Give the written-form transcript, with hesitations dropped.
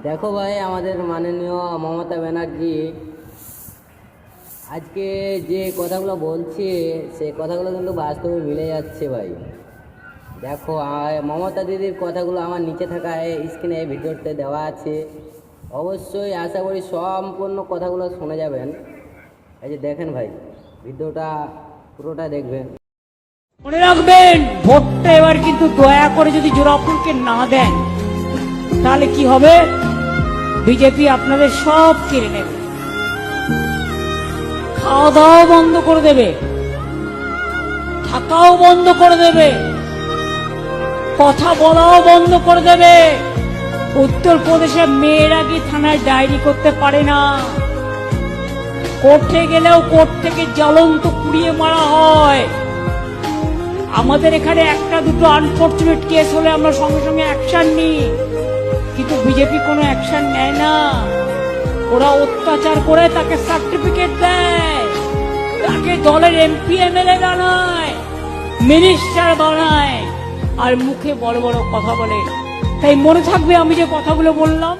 দেখো ভাই, আমাদের মাননীয় মমতা ব্যানার্জি আজকে যে কথাগুলো বলছে সেই কথাগুলো কিন্তু বাস্তবে মিলে যাচ্ছে ভাই। দেখো, মমতা দিদির কথাগুলো আমার নিচে থাকা স্ক্রিনে ভিডিওতে দেওয়া আছে, অবশ্যই আশা করি সম্পূর্ণ কথাগুলো শুনে যাবেন। এই যে দেখেন ভাই, ভিডিওটা পুরোটা দেখবেন। মনে রাখবেন, ভোটটা এবার কিন্তু দয়া করে যদি জোড়াফুলকে না দেন তাহলে কি হবে? বিজেপি আপনাদের সব কেড়ে নেবে, খাওয়া দাওয়া বন্ধ করে দেবে, থাকাও বন্ধ করে দেবে, কথা বলাও বন্ধ করে দেবে। উত্তরপ্রদেশের মেয়েরা কি থানায় ডায়েরি করতে পারে না? কোর্টে গেলেও কোর্ট থেকে জ্বলন্ত পুড়িয়ে মারা হয়। আমাদের এখানে একটা দুটো আনফরচুনেট কেস হলে আমরা সঙ্গে সঙ্গে অ্যাকশন নিই, কিন্তু বিজেপি কোনো অ্যাকশন নেয় না। ওরা অত্যাচার করে তাকে সার্টিফিকেট দেয়, তাকে দলের এমপি এমএলএ বানায়, মিনিস্টার বানায়, আর মুখে বড় বড় কথা বলে। তাই মনে থাকবে আমি যে কথাগুলো বললাম।